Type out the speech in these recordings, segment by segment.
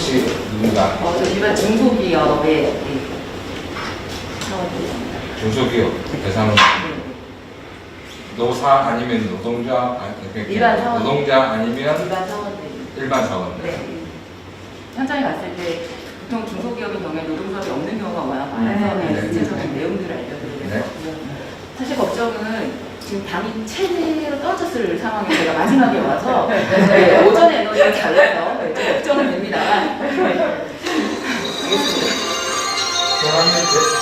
혹시 누군가? 저 일반 중소기업의 사원입니다. 중소기업 대상은 노사 아니면 노동자 일반 사원. 노동자 아니면 일반 사원들. 일반 사원들. 네. 현장에 갔을 때 보통 중소기업의 경우에 노동조합이 없는 경우가 워낙 많아서 네. 구체적인 내용들을 알려드리는 네. 거고요. 사실 걱정은 지금 당이 최대로 떨어졌을 상황에 제가 마지막에 와서 네, 오전에 에너지가 잘라서 좀 걱정은 됩니다. 알겠습니다.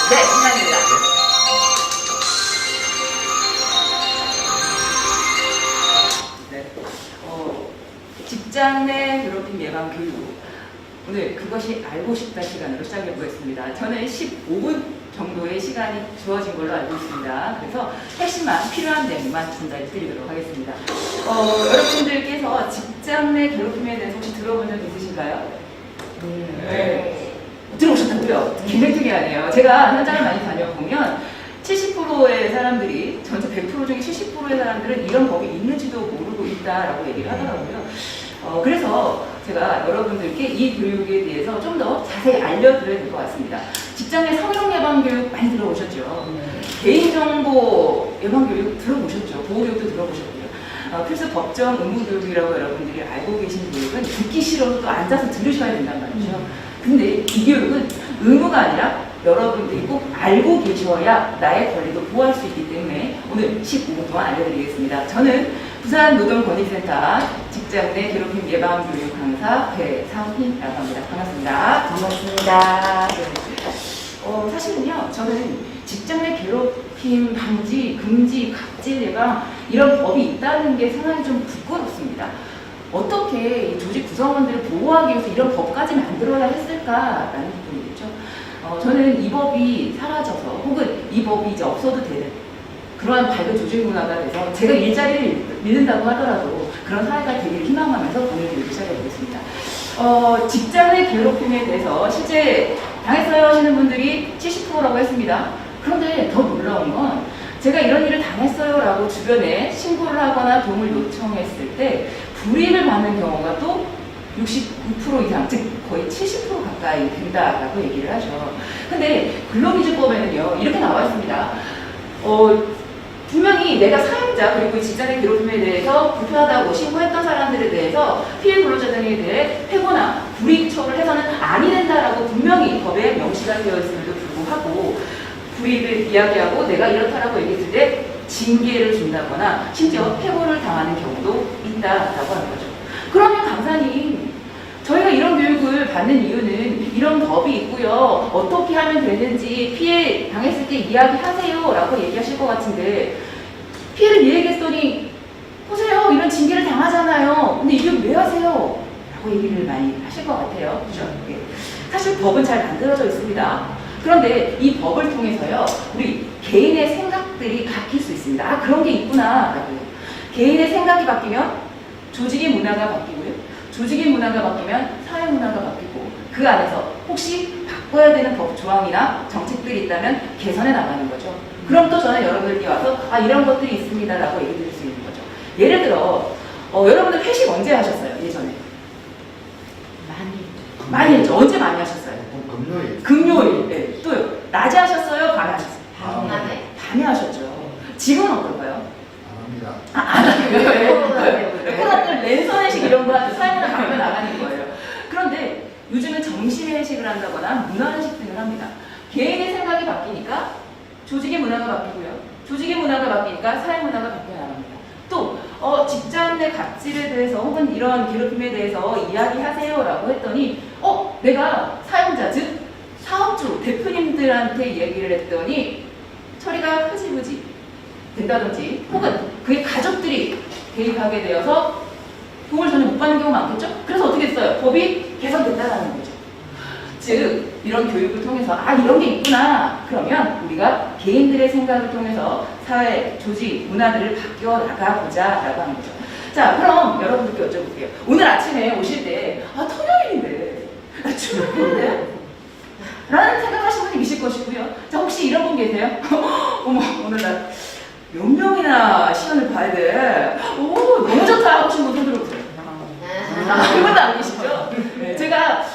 네, 감사합니다. 네. 직장 내 괴롭힘 예방 교육. 오늘 그것이 알고 싶다 시간으로 시작해 보겠습니다. 저는 15분 정도의 시간이 주어진 걸로 알고 있습니다. 그래서 핵심만 필요한 내용만 전달해 드리도록 하겠습니다. 여러분들께서 직장 내 괴롭힘에 대해서 혹시 들어본 적 있으신가요? 네. 들어오셨다고요? 굉장히 특이하네요. 제가 현장을 많이 다녀보면 70%의 사람들이, 전체 100% 중에 70%의 사람들은 이런 법이 있는지도 모르고 있다라고 얘기를 하더라고요. 그래서 제가 여러분들께 이 교육에 대해서 좀 더 자세히 알려드려야 될 것 같습니다. 직장 내 성희롱 예방 교육 많이 들어보셨죠? 개인정보 예방 교육 들어보셨죠? 보호교육도 들어보셨고요. 필수 법정 의무 교육이라고 여러분들이 알고 계신 교육은 듣기 싫어도 또 앉아서 들으셔야 된단 말이죠. 근데 이 교육은 의무가 아니라 여러분들이 꼭 알고 계셔야 나의 권리도 보호할 수 있기 때문에 오늘 15분 동안 알려드리겠습니다. 저는 부산노동권익센터 직장 내 괴롭힘 예방 교육 강사 배상희라고 합니다. 반갑습니다. 반갑습니다. 사실은요, 저는 직장 내 괴롭힘 방지, 금지, 갑질 예방 이런 법이 있다는 게 상당히 좀 부끄럽습니다. 어떻게 이 조직 구성원들을 보호하기 위해서 이런 법까지 만들어야 했을까라는 부분이겠죠. 저는 이 법이 사라져서 혹은 이 법이 이제 없어도 되는 그러한 밝은 조직 문화가 돼서 제가 일자리를 잃는다고 하더라도 그런 사회가 되기를 희망하면서 오늘 교육을 시작해 보겠습니다. 직장 내 괴롭힘에 대해서 실제 당했어요 하시는 분들이 70%라고 했습니다. 그런데 더 놀라운 건 제가 이런 일을 당했어요 라고 주변에 신고를 하거나 도움을 요청했을 때 불이익을 받는 경우가 또 69% 이상, 즉 거의 70% 가까이 된다라고 얘기를 하죠. 근데 근로기준법에는요 이렇게 나와 있습니다. 분명히 내가 사용자 그리고 직장 내 괴롭힘에 대해서 불편하다고 신고했던 사람들에 대해서 피해 근로자들에 대해 해고나 불이익 처벌을 해서는 아니 된다라고 분명히 법에 명시가 되어 있음에도 불구하고 불이익을 이야기하고 내가 이렇다라고 얘기했을 때 징계를 준다거나 심지어 해고를 당하는 경우도 있다라고 하는 거죠. 그러면 강사님, 저희가 이런 교육을 받는 이유는 이런 법이 있고요. 어떻게 하면 되는지 피해 당했을 때 이야기하세요 라고 얘기하실 것 같은데 피해를 이야기했더니 보세요. 이런 징계를 당하잖아요. 근데 이 교육 왜 하세요? 라고 얘기를 많이 하실 것 같아요. 그죠? 사실 법은 잘 만들어져 있습니다. 그런데 이 법을 통해서요. 우리 개인의 생각들이 바뀔 수 있습니다. 아, 그런 게 있구나 라고요. 개인의 생각이 바뀌면 조직의 문화가 바뀌고요. 조직의 문화가 바뀌면 사회 문화가 바뀌고 그 안에서 혹시 바꿔야 되는 법 조항이나 정책들이 있다면 개선해 나가는 거죠. 그럼 또 저는 여러분들께 와서 아 이런 것들이 있습니다 라고 얘기 드릴 수 있는 거죠. 예를 들어 여러분들 회식 언제 하셨어요? 예전에? 많이 했죠. 언제 많이 하셨어요? 금요일. 금요일. 네. 또요. 낮에 하셨어요? 밤에 하셨어요? 밤에. 밤에 하셨죠. 지금은 어떨까요? 안 합니다. 안 하고요. 코로나들 랜선 회식 이런 거 하면 사연을 바꿔 나가는 거예요. 그런데 요즘은 점심에 회식을 한다거나 문화 회식 등을 합니다. 개인의 생각이 바뀌니까 조직의 문화가 바뀌고요. 조직의 문화가 바뀌니까 사회 문화가 바뀌어 나갑니다. 또 직장 내 갑질에 대해서 혹은 이런 괴롭힘에 대해서 이야기하세요라고 했더니 내가 사용자 즉 사업주 대표님들한테 얘기를 했더니 처리가 흐지부지 된다든지 혹은 그의 가족들이 개입하게 되어서 도움을 전혀 못 받는 경우가 많겠죠? 그래서 어떻게 했어요? 법이 개선됐다는 거죠. 즉 이런 교육을 통해서 아 이런 게 있구나 그러면 우리가 개인들의 생각을 통해서 사회, 조직, 문화들을 바뀌어 나가보자 라고 하는 거죠. 자 그럼 여러분들께 여쭤볼게요. 오늘 아침에 오실 때 아 토요일인데 나 출근했는데 라는 생각하시는 분이 계실 것이고요. 자 혹시 이런 분 계세요? 어머 오늘 나 몇 명이나 시간을 봐야 돼. 오 너무 좋다 하시는 분 손 들어보세요. 한 분도 안 계시죠? 네. 제가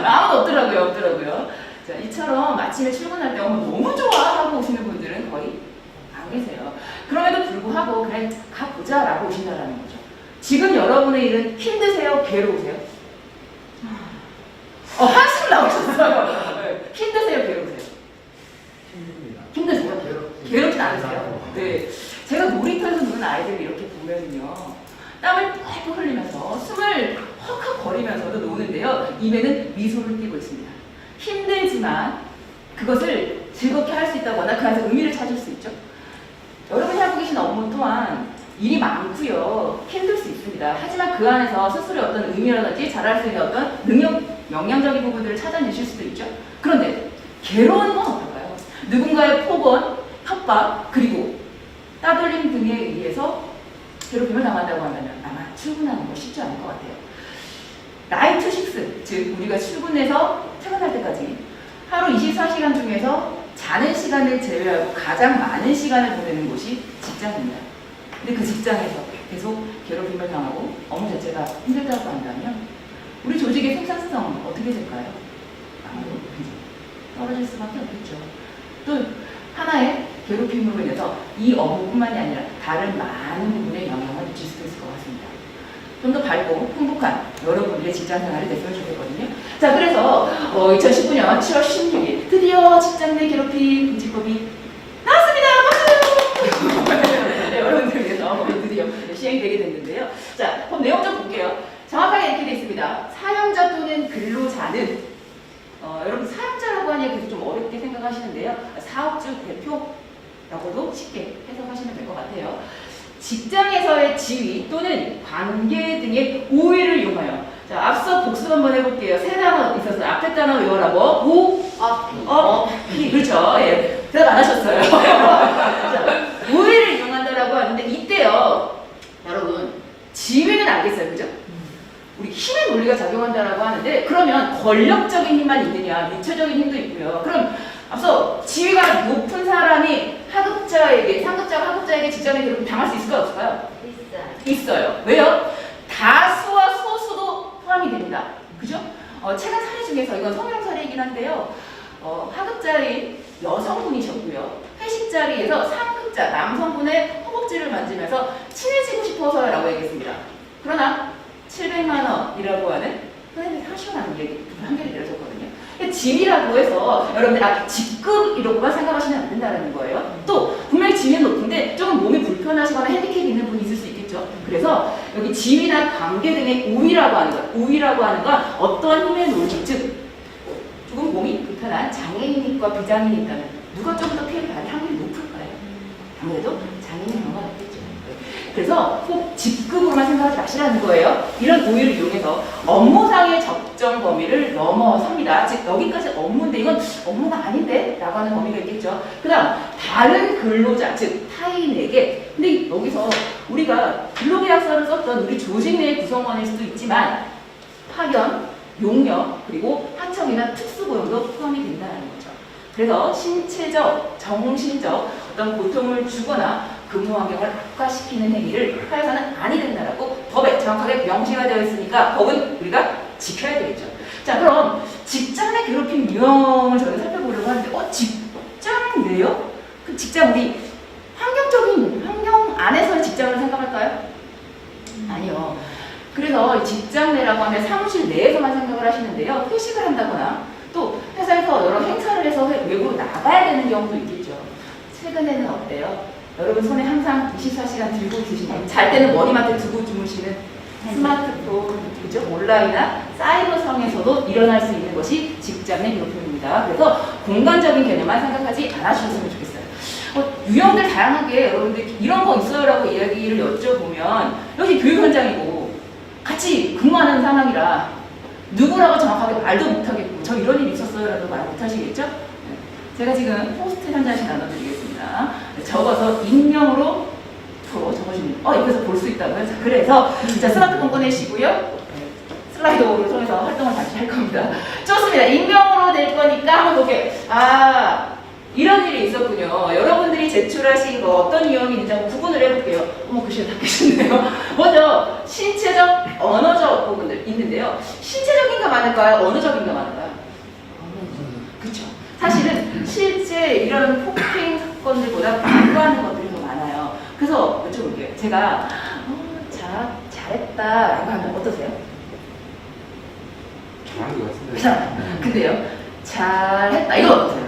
아무도 없더라고요. 자, 이처럼 아침에 출근할 때 너무 좋아 하고 오시는 분들은 거의 안 계세요. 그럼에도 불구하고 그래 가보자라고 오신다라는 거죠. 지금 여러분의 일은 힘드세요? 괴로우세요? 한숨 나오셨어요. 네. 힘드세요? 괴로우세요? 힘드세요? 괴롭진 않으세요? 네. 제가 놀이터에서 노는 아이들을 이렇게 보면요. 땀을 뻘뻘 흘리면서 숨을 헉헉거리면서도 노는데요. 입에는 미소를 띠고 있습니다. 힘들지만 그것을 즐겁게 할 수 있다거나 그 안에서 의미를 찾을 수 있죠. 여러분이 하고 계신 업무 또한 일이 많고요. 힘들 수 있습니다. 하지만 그 안에서 스스로의 어떤 의미라든지 잘할 수 있는 어떤 능력, 역량적인 부분들을 찾아내실 수도 있죠. 그런데 괴로운 건 어떨까요? 누군가의 폭언, 협박, 그리고 따돌림 등에 의해서 괴롭힘을 당한다고 한다면 아마 출근하는 거 쉽지 않을 것 같아요. 9 to 6, 즉 우리가 출근해서 퇴근할 때까지 하루 24시간 중에서 자는 시간을 제외하고 가장 많은 시간을 보내는 곳이 직장입니다. 근데 그 직장에서 계속 괴롭힘을 당하고 업무 자체가 힘들다고 한다면 우리 조직의 생산성은 어떻게 될까요? 아무도 떨어질 수밖에 없겠죠. 또 하나의 괴롭힘으로 인해서 이 업무뿐만이 아니라 다른 많은 부분에 영향을 미칠 수도 있을 것 같습니다. 좀 더 밝고 행복한 여러분들의 직장생활이 됐으면 좋겠거든요. 자, 그래서 2019년 7월 16일 드디어 직장 내 괴롭힘 금지법이 나왔습니다. 박수! 네, 여러분들 위해서 드디어 시행되게 됐는데요. 자, 그럼 내용 좀 볼게요. 정확하게 이렇게 되어 있습니다. 사용자 또는 근로자는 여러분 사용자라고 하니 계속 좀 어렵게 생각하시는데요. 사업주 대표라고도 쉽게 해석하시면 될 것 같아요. 직장에서의 지위 또는 관계 등의 오해를 이용하여 자, 앞서 복습 한번 해볼게요. 세 단어 있었어요. 앞에 단어 외워라고 그렇죠. 예, 대답 안 하셨어요. 자, 오해를 이용한다라고 하는데 이때요. 여러분 지위는 알겠어요. 그죠? 우리 힘의 논리가 작용한다라고 하는데 그러면 권력적인 힘만 있느냐 육체적인 힘도 있고요. 그럼 앞서 지위가 높은 사람이 하급자에게 상급자가 하급자에게 직장에 괴롭힘 당할 수 있을까요? 없을까요? 있어요. 왜요? 다수와 소수도 포함이 됩니다. 그죠? 최근 사례 중에서 이건 성희롱 사례이긴 한데요. 하급자인 여성분이셨고요. 회식 자리에서 상급자 남성분의 허벅지를 만지면서 친해지고 싶어서라고 얘기했습니다. 그러나 700만 원이라고 하는 선생님이 하시오라는 얘기 판결이 내려졌거든요. 지위라고 해서 여러분들 직급이라고만 생각하시면 안 된다는 거예요. 또 분명히 지위는 높은데 조금 몸이 불편하시거나 핸디캡이 있는 분이 있을 수 있겠죠. 그래서 여기 지위나 관계 등의 우위라고 하는 것, 우위라고 하는 건 어떠한 힘의 논리, 즉 조금 몸이 불편한 장애인과 비장애인이 있다면 누가 좀 더 피해를 받을 확률이 높을까요? 아무래도 장애인의 경우가 높겠죠. 그래서 꼭 직급으로만 생각하지 마시라는 거예요. 이런 오해를 이용해서 업무상의 적정 범위를 넘어섭니다. 즉 여기까지 업무인데 이건 업무가 아닌데? 라고 하는 범위가 있겠죠. 그 다음 다른 근로자, 즉 타인에게 근데 여기서 우리가 근로계약서를 썼던 우리 조직 내 구성원일 수도 있지만 파견, 용역, 그리고 하청이나 특수고용도 포함이 된다는 거죠. 그래서 신체적, 정신적 어떤 고통을 주거나 근무 환경을 악화시키는 행위를 하여서는 아니 된다라고 법에 정확하게 명시가 되어 있으니까 법은 우리가 지켜야 되겠죠. 자, 그럼 직장 내 괴롭힘 유형을 저희가 살펴보려고 하는데 직장 내요? 그 직장 우리 환경 안에서의 직장을 생각할까요? 아니요. 그래서 직장 내라고 하면 사무실 내에서만 생각을 하시는데요. 회식을 한다거나 또 회사에서 여러 행사를 해서 외부로 나가야 되는 경우도 있겠죠. 최근에는 어때요? 여러분 손에 항상 24시간 들고 있으시나요? 잘 때는 머리맡에 두고 주무시는 스마트폰, 그죠? 온라인이나 사이버상에서도 일어날 수 있는 것이 직장 내 괴롭힘입니다. 그래서 공간적인 개념만 생각하지 않아주셨으면 좋겠어요. 유형들 다양하게 여러분들 이런 거 있어요라고 이야기를 여쭤보면 여기 교육 현장이고 같이 근무하는 상황이라 누구라고 정확하게 말도 못하겠고 저 이런 일이 있었어요라도 말 못하시겠죠? 제가 지금 포스트 한 장씩 나눠드리겠습니다. 적어서 익명으로 적어주면 여기서 볼 수 있다고요? 자, 그래서 자, 스마트폰 꺼내시고요. 슬라이드를 통해서 활동을 다시 할 겁니다. 좋습니다. 익명으로 될 거니까 한번 볼게요. 이런 일이 있었군요. 여러분들이 제출하신 거 어떤 유형이 있는지 한번 구분을 해볼게요. 어머, 글씨가 다 계셨네요. 먼저 신체적, 언어적 부분들 있는데요. 신체적인가 많을까요? 언어적인가 많을까요? 그렇죠. 사실은 실제 이런 폭행 사건들보다 반대하는 것들이 더 많아요. 그래서 여쭤볼게요. 제가 잘했다라고 하면 어떠세요? 잘한 것 같은데. 근데요, 잘했다 이거 어떠세요?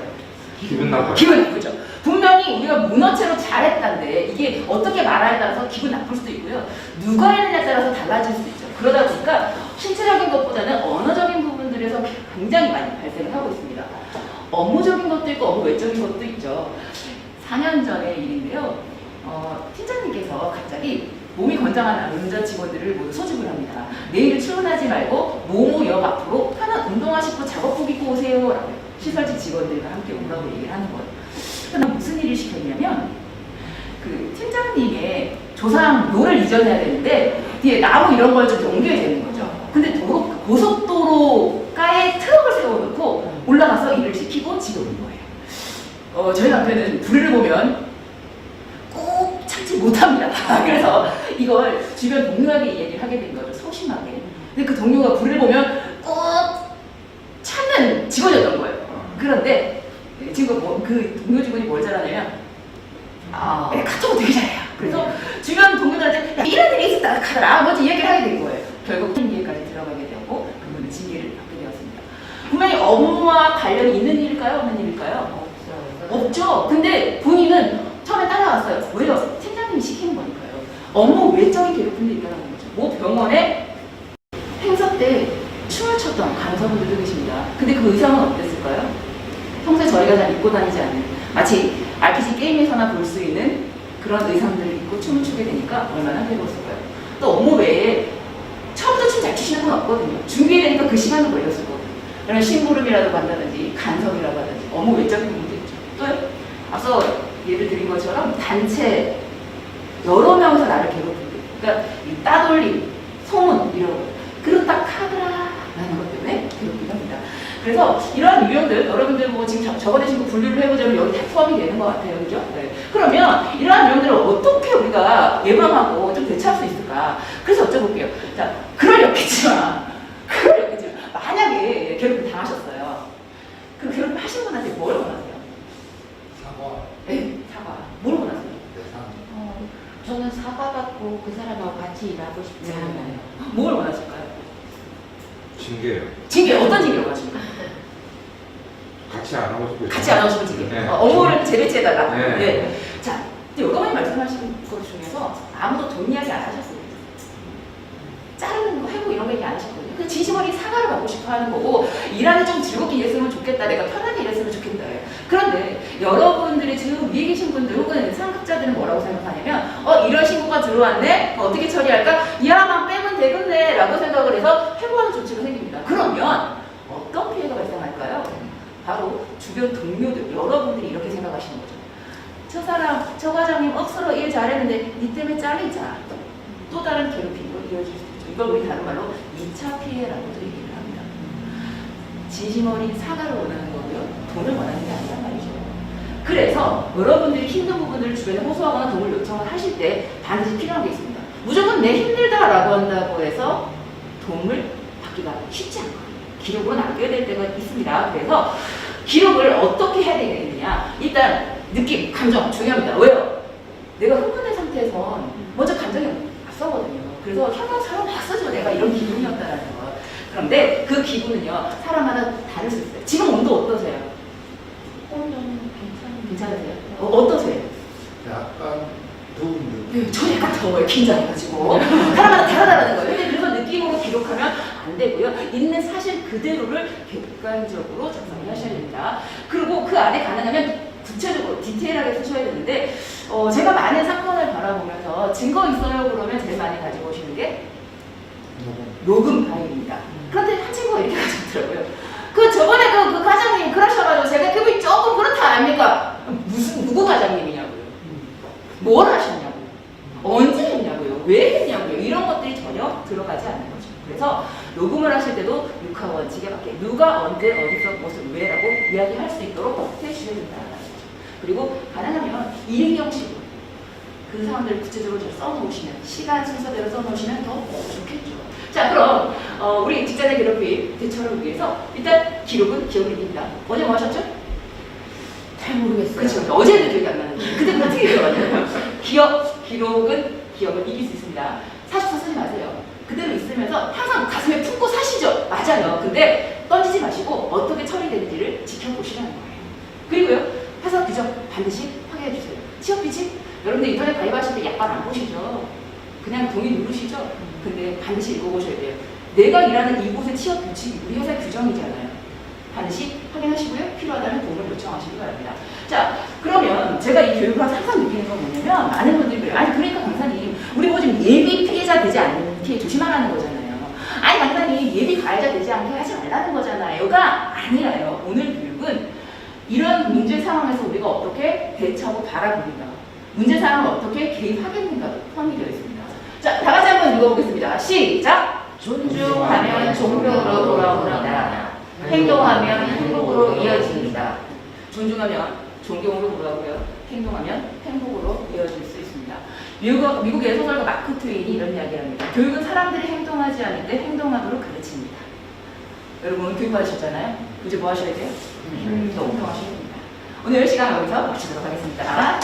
기분 나빠요. 기분 나쁘죠. 분명히 우리가 문어체로 잘했다는데 이게 어떻게 말하에 따라서 기분 나쁠 수도 있고요. 누가 했느냐에 따라서 달라질 수도 있죠. 그러다 보니까 신체적인 것보다는 언어적인 부분들에서 굉장히 많이 발생을 하고 있습니다. 업무적인 것도 있고 업무 외적인 것도 있죠. 4년 전의 일인데요. 팀장님께서 갑자기 몸이 건장한 남자 직원들을 모두 소집을 합니다. 내일 출근하지 말고 모모역 앞으로 편한 운동화시고 작업복 입고 오세요. 라고 시설지 직원들과 함께 오라고 얘기를 하는 거예요. 그럼 무슨 일을 시켰냐면 그 팀장님의 조상료를 이전해야 되는데 뒤에 나무 이런 걸 좀 옮겨야 되는 거죠. 근데 고속도로가에 트럭을 세워놓고 올라가서 일을 시키고 집에 온 거예요. 저희 남편은 불을 보면 꼭 참지 못합니다. 그래서 이걸 주변 동료에게 얘기를 하게 된 거죠. 소심하게. 근데 그 동료가 불을 보면 꼭 참는 직원이었던 거예요. 그런데 지금 그 동료 직원이 뭘 잘하냐면 카톡을 되게 잘해요. 그래서 주변 동료들한테 야, 이런 일이 있었다 하더라 먼저 얘기를 하게 된 거예요. 결국 징계까지 들어가게 되고 그분은 징계를 받게 되었습니다. 분명히 업무와 관련이 있는 일일까요? 없는 일일까요? 없죠. 근데 본인은 처음에 따라왔어요. 왜요? 팀장님이 시키는 거니까요. 업무 외적인 괴롭힘도 있다는 거죠. 뭐 병원에 행사 때 춤을 췄던 간호사분들도 계십니다. 근데 그 의상은 어땠을까요? 평소에 저희가 잘 입고 다니지 않는 마치 RPG 게임에서나 볼 수 있는 그런 의상들을 입고 춤을 추게 되니까 얼마나 괴로웠을까요? 또 업무 외에 처음부터 춤 잘 추시는 분 없거든요. 준비되니까 그 시간은 걸렸을 거거든요. 그러면 심부름이라도 간다든지 간섭이라고 하든지 업무 외적인 부분도 있죠. 또요? 앞서 예를 드린 것처럼 단체 여러 명이서 나를 괴롭히는 그러니까 이 따돌림, 소문 이런 거 그렇다 카드라라는 것 때문에 괴롭히게 합니다. 그래서 이러한 유형들 여러분들 뭐 지금 적어내신 거 분류를 해보자면 여기 다 포함이 되는 것 같아요. 그죠? 네. 그러면 이러한 유형들을 어떻게 우리가 예방하고 좀 대처할 수 있을까? 그래서 여쭤볼게요. 자, 그러려겠지만 만약에 괴롭힘 당하셨어요. 그 괴롭힘 하신 분한테 뭘 원하세요? 사과. 네, 사과. 뭘 원하세요? 저는 사과받고 그 사람하고 같이 일하고 싶지 않아요. 뭘 원하실까요? 징계요. 징계, 어떤 징계를 원하십니까? 같이 안 하고 싶어요. 같이 안 하시면 징계. 네. 업무를 재배치해달라. 네. 네. 자, 여러분이 말씀하신 것 중에서 아무도 돈 이야기 안 하셨어요. 자르는 거, 해고 이런 거 얘기 안 하셨거든요. 그 진심 어린 사과를 받고 싶어 하는 거고, 일하는 좀 즐겁게 일했으면 좋겠다, 내가 편하게 일했으면 좋겠다. 그런데 여러분들이 지금 위에 계신 분들 혹은 상급자들은 뭐라고 생각하냐면, 이런 신고가 들어왔네? 어떻게 처리할까? 야만 빼면 되겠네? 라고 생각을 해서 해고하는 조치가 생깁니다. 그러면 어떤 피해가 발생할까요? 바로 주변 동료들, 여러분들이 이렇게 생각하시는 거죠. 저 사람, 저 과장님 억수로 일 잘했는데 니 때문에 잘리자. 또 다른 괴롭힘으로 이어질 수 있죠. 이걸 우리 다른 말로 2차 피해라고도 얘기를 합니다. 진심 어린 사과를 원하는 거고요. 돈을 원하는 게 아니란 말이죠. 그래서 여러분들이 힘든 부분들을 주변에 호소하거나 도움을 요청을 하실 때 반드시 필요한 게 있습니다. 무조건 내 힘들다라고 한다고 해서 도움을 받기가 쉽지 않거든요. 기록으로 남겨야 될 때가 있습니다. 그래서 기록을 어떻게 해야 되겠느냐. 일단 느낌, 감정 중요합니다. 왜요? 내가 흥분된 상태에선 먼저 감정이 앞서거든요. 그래서 형용사로 막 써줘. 내가 이런 기분이었다라는 거. 그런데 그 기분은요, 사람마다 다를 수 있어요. 지금 온도 어떠세요? 저는 괜찮으세요? 어떠세요? 약간 더운 네, 저 약간 더워요. 긴장해가지고. 사람마다 다르다는 거예요. 근데 그래서 느낌으로 기록하면 안 되고요. 있는 사실 그대로를 객관적으로 작성을 하셔야 됩니다. 그리고 그 안에 가능하면 구체적으로 디테일하게 쓰셔야 되는데, 제가 많은 사건을 바라보면서 증거 있어요? 그러면 제일 많이 가지고 오시는 게 녹음 파일입니다. 그런데 한 친구가 이렇게 가져오더라고요. 저번에 그 과장님 그러셔가지고 제가 기분이 조금 그렇다 아닙니까? 누구 과장님이냐고요? 뭘 하셨냐고요? 언제 했냐고요? 왜 했냐고요? 이런 것들이 전혀 들어가지 않는 거죠. 그래서 녹음을 하실 때도 6화 원칙에 맞게 누가 언제 어디서 무엇을 왜라고 이야기할 수 있도록 해주셔야 된다는 거죠. 그리고 가능하면 일기 형식으로 그 상황들을 구체적으로 좀 써놓으시면, 시간 순서대로 써놓으시면 더 좋겠죠. 자, 그럼 우리 직장내 괴롭힘 대처를 위해서 일단 기록은 기억을 이깁니다. 어제 뭐 하셨죠? 잘 모르겠어요. 그렇죠. 어제도 기억이 안 나는데 그때 어떻게 기억하나요? 기록은 기억을 이길 수 있습니다. 40초 쓰지 마세요. 그대로 있으면서 항상 가슴에 품고 사시죠. 맞아요. 근데 던지지 마시고 어떻게 처리되는지를 지켜보시라는 거예요. 그리고요, 회사 규정 반드시 확인해 주세요. 취업 규칙, 여러분들 인터넷 가입하실 때 약관 안 보시죠? 그냥 동의 누르시죠? 근데 반드시 읽어보셔야 돼요. 내가 일하는 이곳의 취업 규칙이 우리 회사 규정이잖아요. 반드시 확인하시고요. 필요하다면 도움을 요청하시기 바랍니다. 자, 그러면 제가 이 교육을 하면서 항상 느끼는 건 뭐냐면, 많은 분들이 그래요. 아니, 그러니까 강사님, 우리 뭐 지금 예비 피해자 되지 않게 조심하라는 거잖아요. 아니, 강사님, 예비 가해자 되지 않게 하지 말라는 거잖아요가 아니라요. 오늘 교육은 이런 문제 상황에서 우리가 어떻게 대처하고 바라봅니다. 문제 상황을 어떻게 개입하겠는가 포함이 되어 있습니다. 자, 다 같이 한번 읽어보겠습니다. 시작! 존중하면 존경으로 돌아옵니다. 행동하면 행복으로 이어집니다. 존중하면 존경으로 돌아오고요. 행동하면 행복으로 이어질 수 있습니다. 미국의 소설가 마크 트웨인이 이런 이야기를 합니다. 교육은 사람들이 행동하지 않는데 행동하도록 가르칩니다. 여러분 오늘 교육받으셨잖아요. 이제 뭐 하셔야 돼요? 행동하셔야 됩니다. 오늘 시간 여기서 마치도록 하겠습니다.